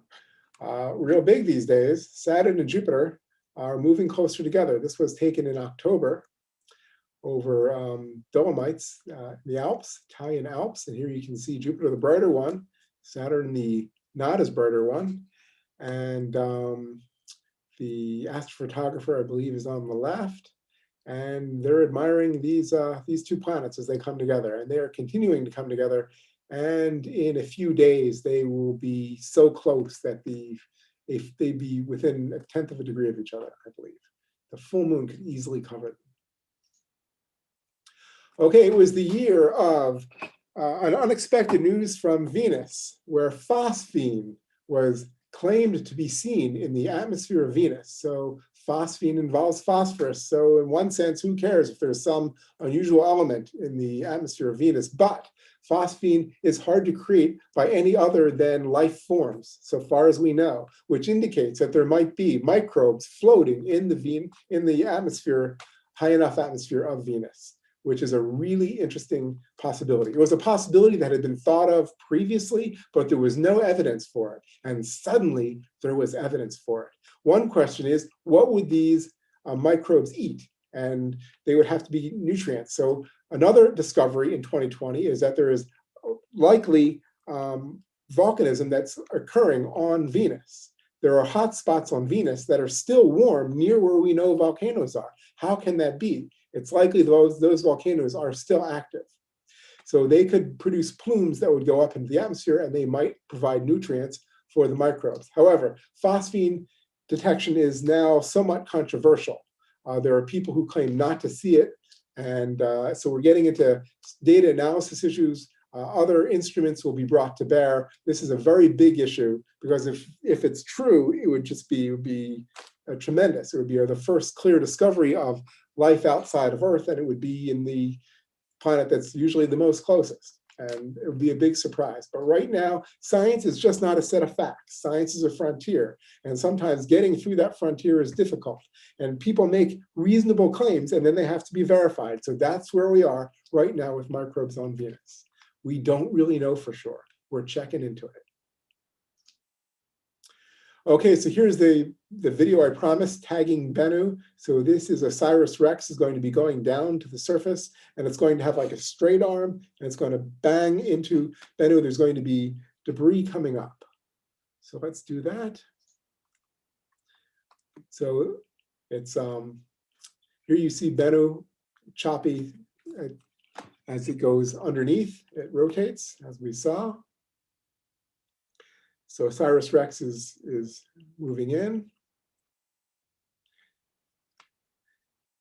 real big these days, Saturn and Jupiter are moving closer together. This was taken in October over Dolomites, the Alps, Italian Alps. And here you can see Jupiter, the brighter one, Saturn, the not as brighter one. And the astrophotographer, I believe, is on the left. And they're admiring these two planets as they come together. And they are continuing to come together. And in a few days, they will be so close that if they be within 1/10 of a degree of each other, I believe. The full moon could easily cover them. Okay, it was the year of an unexpected news from Venus, where phosphine was claimed to be seen in the atmosphere of Venus. So phosphine involves phosphorus. So in one sense, who cares if there's some unusual element in the atmosphere of Venus? But phosphine is hard to create by any other than life forms, so far as we know, which indicates that there might be microbes floating in the atmosphere, high enough atmosphere of Venus, which is a really interesting possibility. It was a possibility that had been thought of previously, but there was no evidence for it. And suddenly there was evidence for it. One question is, what would these microbes eat? And they would have to be nutrients. So another discovery in 2020 is that there is likely volcanism that's occurring on Venus. There are hot spots on Venus that are still warm near where we know volcanoes are. How can that be? It's likely those volcanoes are still active. So they could produce plumes that would go up into the atmosphere and they might provide nutrients for the microbes. However, phosphine detection is now somewhat controversial. There are people who claim not to see it. And so we're getting into data analysis issues. Other instruments will be brought to bear. This is a very big issue because if it's true, it would be tremendous. It would be the first clear discovery of life outside of Earth, and it would be in the planet that's usually the most closest. And it would be a big surprise. But right now, science is just not a set of facts. Science is a frontier. And sometimes getting through that frontier is difficult. And people make reasonable claims, and then they have to be verified. So that's where we are right now with microbes on Venus. We don't really know for sure. We're checking into it. Okay, so here's the video I promised, tagging Bennu. So this is OSIRIS-REx is going to be going down to the surface, and it's going to have like a straight arm, and it's going to bang into Bennu. There's going to be debris coming up. So let's do that. So it's, here you see Bennu choppy as it goes underneath. It rotates, as we saw. So OSIRIS-REx is moving in,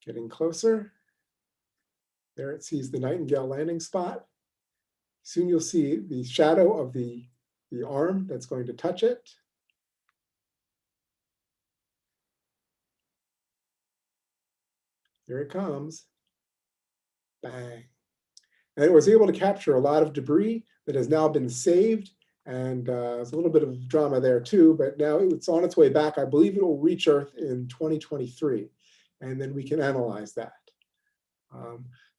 getting closer. There it sees the Nightingale landing spot. Soon you'll see the shadow of the arm that's going to touch it. Here it comes. Bang. And it was able to capture a lot of debris that has now been saved. And there's a little bit of drama there too, but now it's on its way back. I believe it will reach Earth in 2023. and then we can analyze that.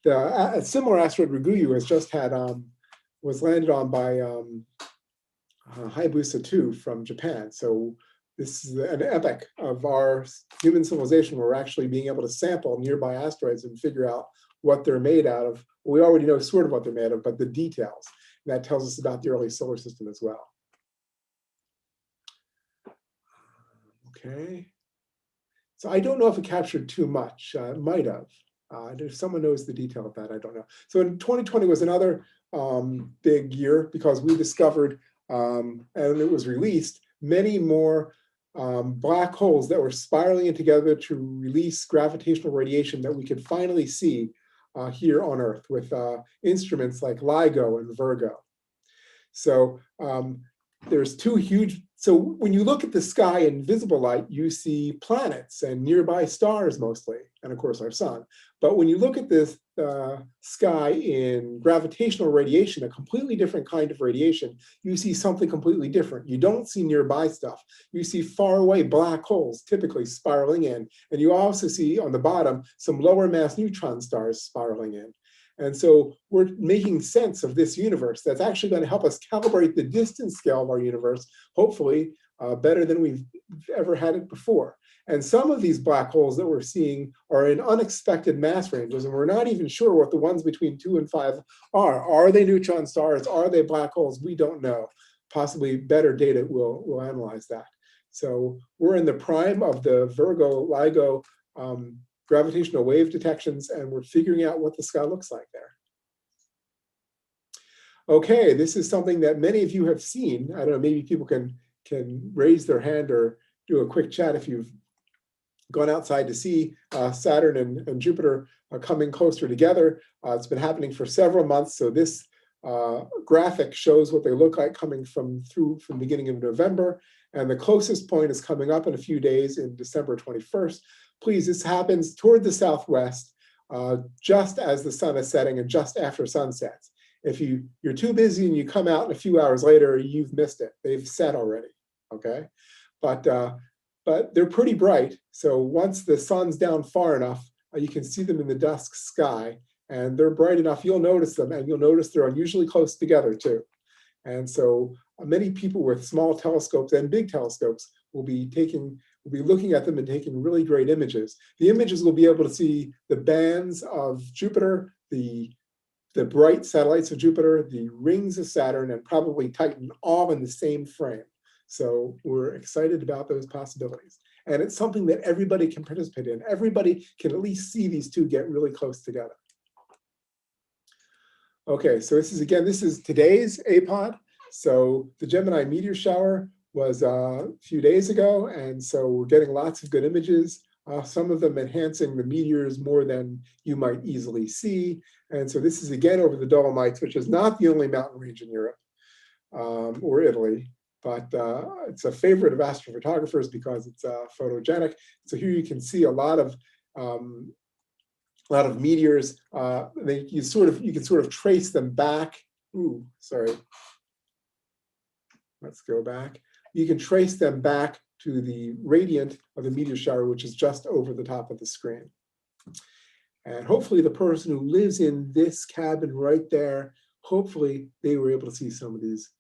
A similar asteroid, Ryugu, has just had, was landed on by Hayabusa 2 from Japan. So this is an epoch of our human civilization where we're actually being able to sample nearby asteroids and figure out what they're made out of. We already know sort of what they're made of, but the details. And that tells us about the early solar system as well. Okay. So I don't know if it captured too much. It might have. If someone knows the detail of that, I don't know. So in 2020 was another big year because we discovered, and it was released, many more black holes that were spiraling in together to release gravitational radiation that we could finally see here on Earth with instruments like LIGO and Virgo. So there's two huge, so when you look at the sky in visible light, you see planets and nearby stars mostly, and of course our sun. But when you look at this sky in gravitational radiation, a completely different kind of radiation, you see something completely different. You don't see nearby stuff. You see far away black holes typically spiraling in. And you also see on the bottom some lower mass neutron stars spiraling in. And so we're making sense of this universe that's actually going to help us calibrate the distance scale of our universe, hopefully better than we've ever had it before. And some of these black holes that we're seeing are in unexpected mass ranges, and we're not even sure what the ones between 2 and 5 are. Are they neutron stars? Are they black holes? We don't know. Possibly better data will analyze that. So we're in the prime of the Virgo LIGO gravitational wave detections, and we're figuring out what the sky looks like there. Okay, this is something that many of you have seen. I don't know, maybe people can raise their hand or do a quick chat if you've gone outside to see Saturn and Jupiter coming closer together. It's been happening for several months. So this graphic shows what they look like coming from the beginning of November. And the closest point is coming up in a few days in December 21st. Please, this happens toward the southwest, just as the sun is setting and just after sunsets. If you're too busy and you come out and a few hours later, you've missed it. They've set already, okay? But they're pretty bright. So once the sun's down far enough, you can see them in the dusk sky, and they're bright enough, you'll notice them, and you'll notice they're unusually close together too. And so many people with small telescopes and big telescopes will be looking at them and taking really great images. The images will be able to see the bands of Jupiter, the bright satellites of Jupiter, the rings of Saturn, and probably Titan, all in the same frame. So we're excited about those possibilities. And it's something that everybody can participate in. Everybody can at least see these two get really close together. Okay, so this is today's APOD. So the Gemini meteor shower was a few days ago, and so we're getting lots of good images, some of them enhancing the meteors more than you might easily see. And so this is again over the Dolomites, which is not the only mountain range in Europe or Italy, but it's a favorite of astrophotographers because it's photogenic. So here you can see a lot of meteors. You can sort of trace them back. Ooh, sorry. Let's go back. You can trace them back to the radiant of the meteor shower, which is just over the top of the screen. And hopefully the person who lives in this cabin right there, hopefully they were able to see some of these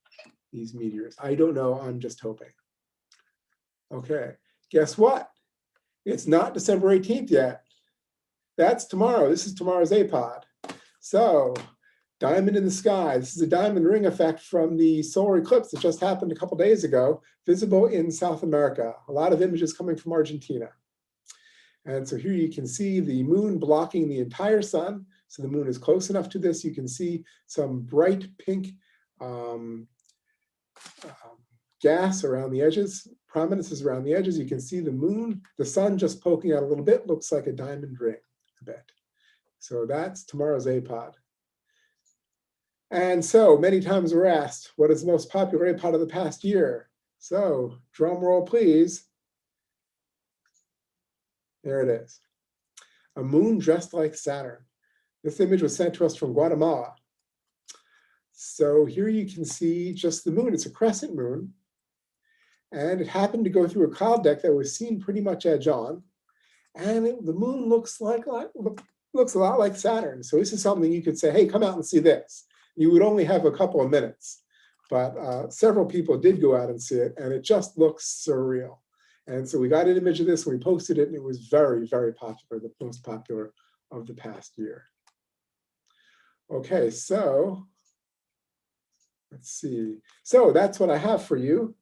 meteors. I don't know, I'm just hoping. Okay, guess what? It's not December 18th yet. That's tomorrow. This is tomorrow's APOD. So, diamond in the sky. This is a diamond ring effect from the solar eclipse that just happened a couple days ago, visible in South America. A lot of images coming from Argentina. And so here you can see the moon blocking the entire sun. So the moon is close enough to this. You can see some bright pink gas around the edges, prominences around the edges. You can see the moon, the sun just poking out a little bit, looks like a diamond ring a bit. So that's tomorrow's APOD. And so many times we're asked, what is the most popular APOD of the past year? So drum roll, please. There it is. A moon dressed like Saturn. This image was sent to us from Guatemala. So here you can see just the moon. It's a crescent moon. And it happened to go through a cloud deck that was seen pretty much edge on. and the moon looks looks a lot like Saturn. So this is something you could say, hey, come out and see this. You would only have a couple of minutes, but several people did go out and see it, and it just looks surreal. And so we got an image of this, and we posted it, and it was very, very popular, the most popular of the past year. Okay, so let's see. So that's what I have for you.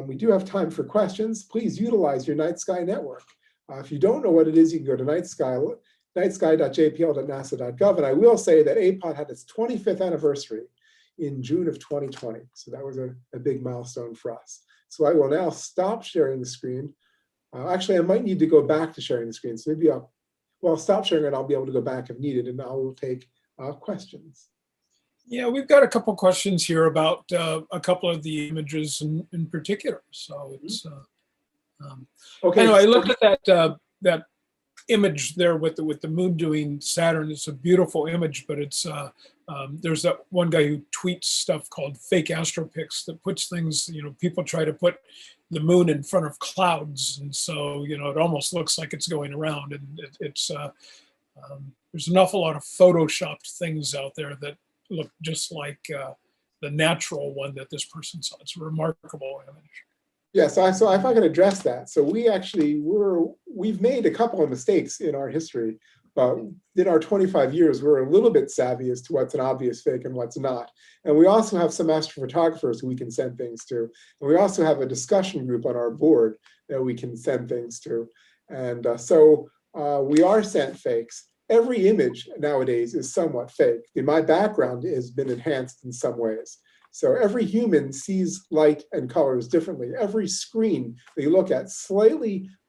We do have time for questions. Please utilize your Night Sky Network. If you don't know what it is, you can go to nightsky.jpl.nasa.gov. And I will say that APOD had its 25th anniversary in June of 2020. So that was a big milestone for us. So I will now stop sharing the screen. Actually, I might need to go back to sharing the screen. So maybe I'll stop sharing and I'll be able to go back if needed, and I will take questions. Yeah, we've got a couple questions here about a couple of the images in particular. So it's Okay. anyway, I looked at that image there with the moon doing Saturn. It's a beautiful image, but it's there's that one guy who tweets stuff called fake astropics that puts things, people try to put the moon in front of clouds, and so it almost looks like it's going around, and it's there's an awful lot of photoshopped things out there that look just like the natural one that this person saw. It's a remarkable image. Yeah, so if I can address that. So we've made a couple of mistakes in our history, but in our 25 years, we're a little bit savvy as to what's an obvious fake and what's not. And we also have some astrophotographers who we can send things to. And we also have a discussion group on our board that we can send things to. And so we are sent fakes. Every image nowadays is somewhat fake. My background has been enhanced in some ways. So every human sees light and colors differently. Every screen that you look at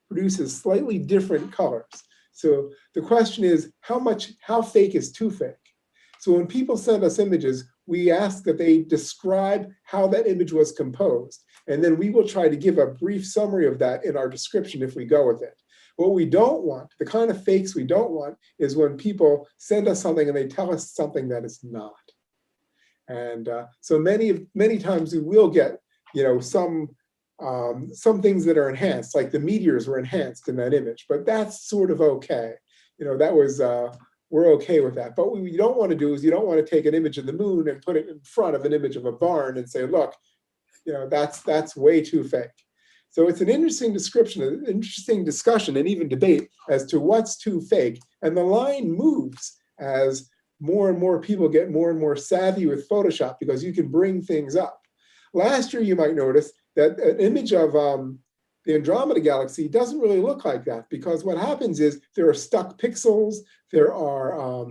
produces slightly different colors. So the question is, how fake is too fake? So when people send us images, we ask that they describe how that image was composed. And then we will try to give a brief summary of that in our description if we go with it. What we don't want, the kind of fakes we don't want, is when people send us something and they tell us something that is not. And so many times we will get, some things that are enhanced, like the meteors were enhanced in that image, but that's sort of okay. That was, we're okay with that. But what we don't want to do is you don't want to take an image of the moon and put it in front of an image of a barn and say, look, that's way too fake. So it's an interesting description, an interesting discussion, and even debate as to what's too fake. And the line moves as more and more people get more and more savvy with Photoshop, because you can bring things up. Last year, you might notice that an image of the Andromeda galaxy doesn't really look like that, because what happens is there are stuck pixels, there are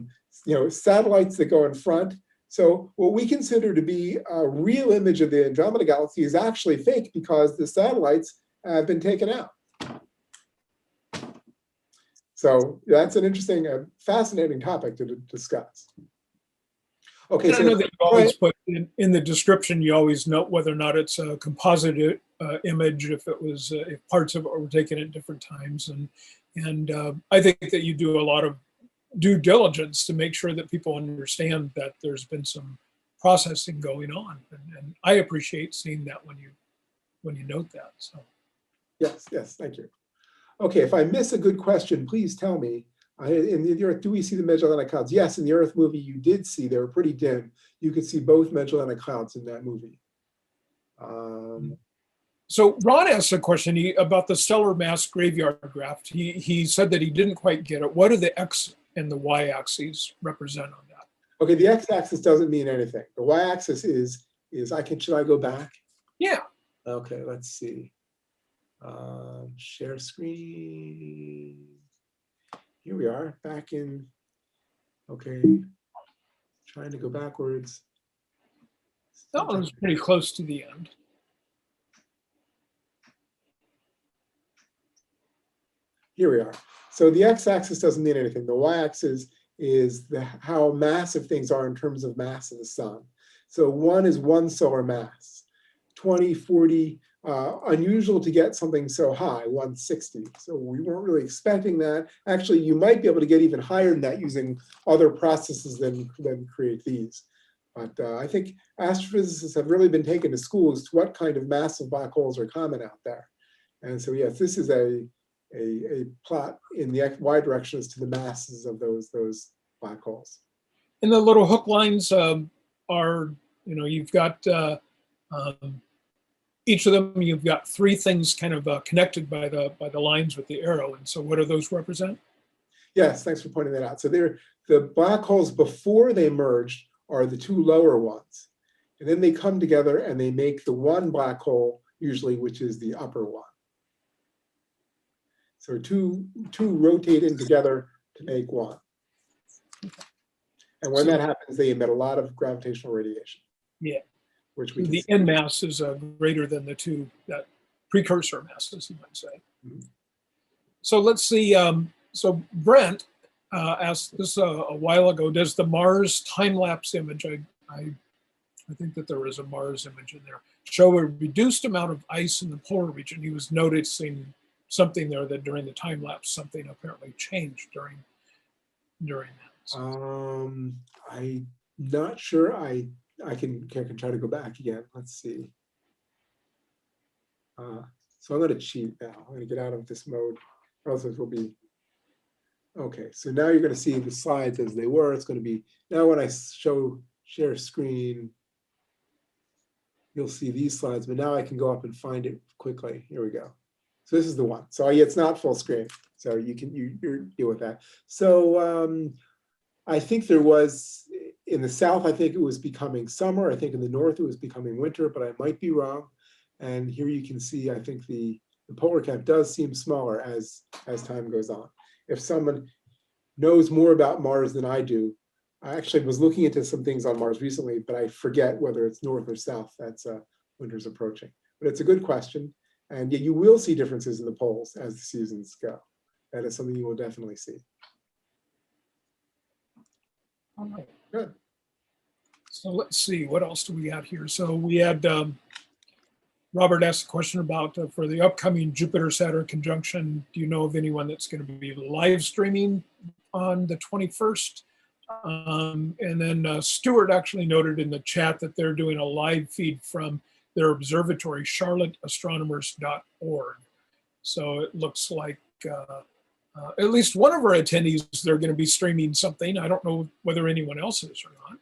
satellites that go in front. So what we consider to be a real image of the Andromeda galaxy is actually fake, because the satellites have been taken out. So that's an interesting, fascinating topic to discuss. Okay, so I know that you always put in the description, you always note whether or not it's a composite image, if parts of it were taken at different times, and I think that you do a lot of due diligence to make sure that people understand that there's been some processing going on, and I appreciate seeing that when you note that. So yes, thank you. Okay, if I miss a good question, please tell me. In the Earth, do we see the Magellanic Clouds? Yes, in the Earth movie, you did see, they were pretty dim. You could see both Magellanic Clouds in that movie. So Ron asked a question about the stellar mass graveyard graph. He said that he didn't quite get it. What do the X and the Y axes represent on that? Okay, the X axis doesn't mean anything. The Y axis is should I go back? Yeah. Okay, let's see. Share screen. Here we are, back in, okay, trying to go backwards. That one was pretty close to the end. Here we are. So the x-axis doesn't mean anything. The y-axis is how massive things are in terms of mass of the sun. So one is one solar mass, 20, 40, unusual to get something so high, 160. So we weren't really expecting that. Actually, you might be able to get even higher than that using other processes than create these. But I think astrophysicists have really been taken to school as to what kind of massive black holes are common out there. And so yes, this is a a plot in the y direction as to the masses of those black holes. And the little hook lines are, you've got each of them, you've got three things kind of connected by the lines with the arrow. And so what do those represent? Yes, thanks for pointing that out. So the black holes before they merged are the two lower ones. And then they come together and they make the one black hole, usually, which is the upper one. So two rotate in together to make one. And when that happens, they emit a lot of gravitational radiation. Yeah. Which we the end mass is greater than the two that precursor masses, you might say. Mm-hmm. So let's see. So Brent asked this a while ago. Does the Mars time-lapse image, I think that there is a Mars image in there, show a reduced amount of ice in the polar region? He was noticing something there that during the time-lapse, something apparently changed during that. So. I'm not sure. I can try to go back again. Let's see. So I'm going to cheat now. I'm going to get out of this mode. Else it will be. Okay, so now you're going to see the slides as they were. It's going to be, now when I share screen, you'll see these slides, but now I can go up and find it quickly. Here we go. So this is the one. So it's not full screen. So you deal with that. So I think there was, in the south, I think it was becoming summer. I think in the north, it was becoming winter, but I might be wrong. And here you can see, I think the polar cap does seem smaller as time goes on. If someone knows more about Mars than I do, I actually was looking into some things on Mars recently, but I forget whether it's north or south. That's winter's approaching. But it's a good question. And yet you will see differences in the poles as the seasons go. That is something you will definitely see. All right. Good. So let's see, what else do we got here? So we had Robert asked a question about for the upcoming Jupiter-Saturn conjunction, do you know of anyone that's going to be live streaming on the 21st? And then Stuart actually noted in the chat that they're doing a live feed from their observatory, charlotteastronomers.org. So it looks like at least one of our attendees, they're going to be streaming something. I don't know whether anyone else is or not.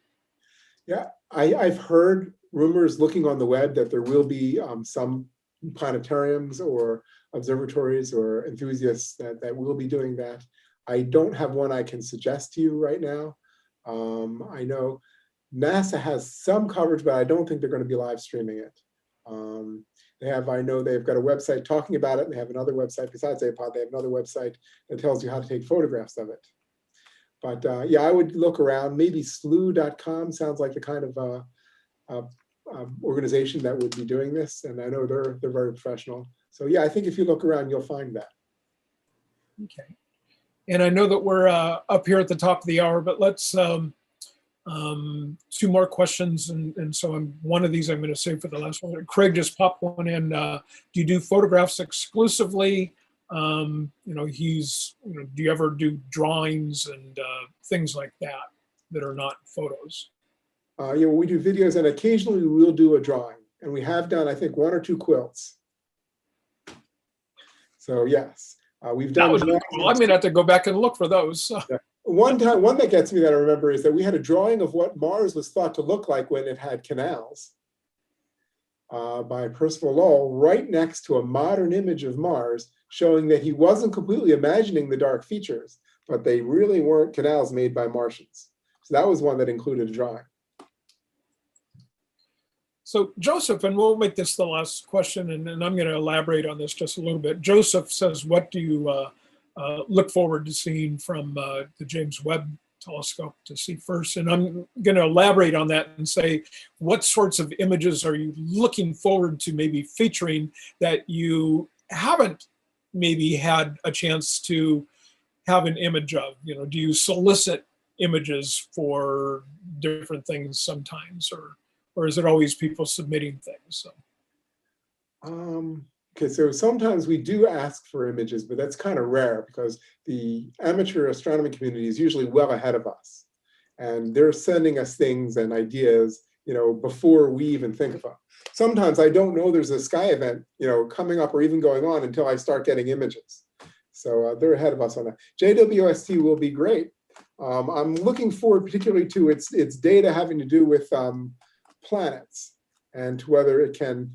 Yeah, I've heard rumors looking on the web that there will be some planetariums or observatories or enthusiasts that will be doing that. I don't have one I can suggest to you right now. I know NASA has some coverage, but I don't think they're going to be live streaming it. I know they've got a website talking about it, and they have another website besides APOD. They have another website that tells you how to take photographs of it. But yeah, I would look around. Maybe SLU.com sounds like the kind of organization that would be doing this, and I know they're very professional. So yeah, I think if you look around, you'll find that. Okay. And I know that we're up here at the top of the hour, but let's two more questions, and so one of these I'm going to save for the last one. Craig just popped one in. Do you do photographs exclusively? Do you ever do drawings and things like that are not photos? Yeah, well, we do videos, and occasionally we will do a drawing, and we have done, I think, 1 or 2 quilts. So yes, we've done. That was cool. I'm going to have to go back and look for those. So. Yeah. One that gets me that I remember is that we had a drawing of what Mars was thought to look like when it had canals by Percival Lowell, right next to a modern image of Mars, showing that he wasn't completely imagining the dark features, but they really weren't canals made by Martians. So that was one that included a drawing. So Joseph, and we'll make this the last question, and I'm going to elaborate on this just a little bit. Joseph says, what do you look forward to seeing from the James Webb Telescope to see first? And I'm going to elaborate on that and say, what sorts of images are you looking forward to maybe featuring that you haven't maybe had a chance to have an image of? Do you solicit images for different things sometimes, or is it always people submitting things? So. Okay, so sometimes we do ask for images, but that's kind of rare because the amateur astronomy community is usually well ahead of us. And they're sending us things and ideas, before we even think of them. Sometimes I don't know there's a sky event, coming up or even going on until I start getting images. So they're ahead of us on that. JWST will be great. I'm looking forward particularly to its data having to do with planets and to whether it can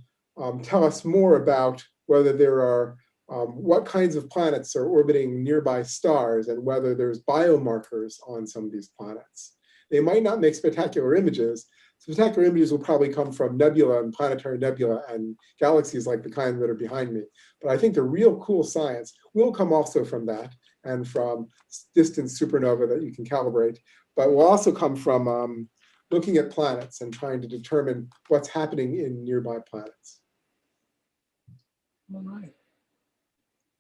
tell us more about whether there are what kinds of planets are orbiting nearby stars and whether there's biomarkers on some of these planets. They might not make spectacular images. Spectacular images will probably come from nebula and planetary nebula and galaxies like the kind that are behind me. But I think the real cool science will come also from that and from distant supernova that you can calibrate, but will also come from looking at planets and trying to determine what's happening in nearby planets. All right.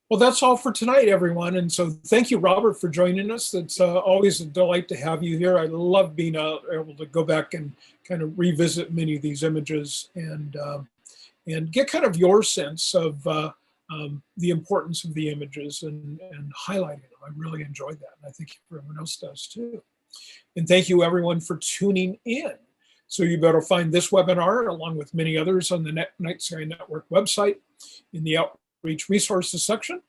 Well, that's all for tonight, everyone. And so thank you, Robert, for joining us. It's always a delight to have you here. I love being able to go back and kind of revisit many of these images and get kind of your sense of the importance of the images and highlighting them. I really enjoyed that. And I think everyone else does too. And thank you, everyone, for tuning in. So you better find this webinar along with many others on the Night Sky Network website in the Outreach Resources section.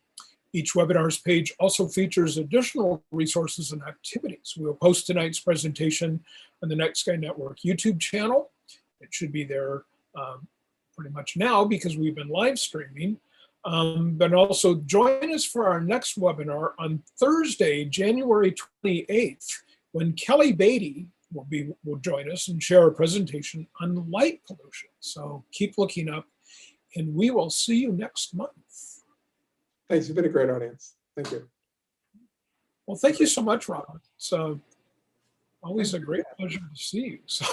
Each webinar's page also features additional resources and activities. We'll post tonight's presentation on the Night Sky Network YouTube channel. It should be there pretty much now because we've been live streaming. But also join us for our next webinar on Thursday, January 28th, when Kelly Beatty will join us and share a presentation on light pollution. So keep looking up, and we will see you next month. Thanks. You've been a great audience. Thank you. Well, thank you so much, Robert. It's always a great pleasure to see you. So.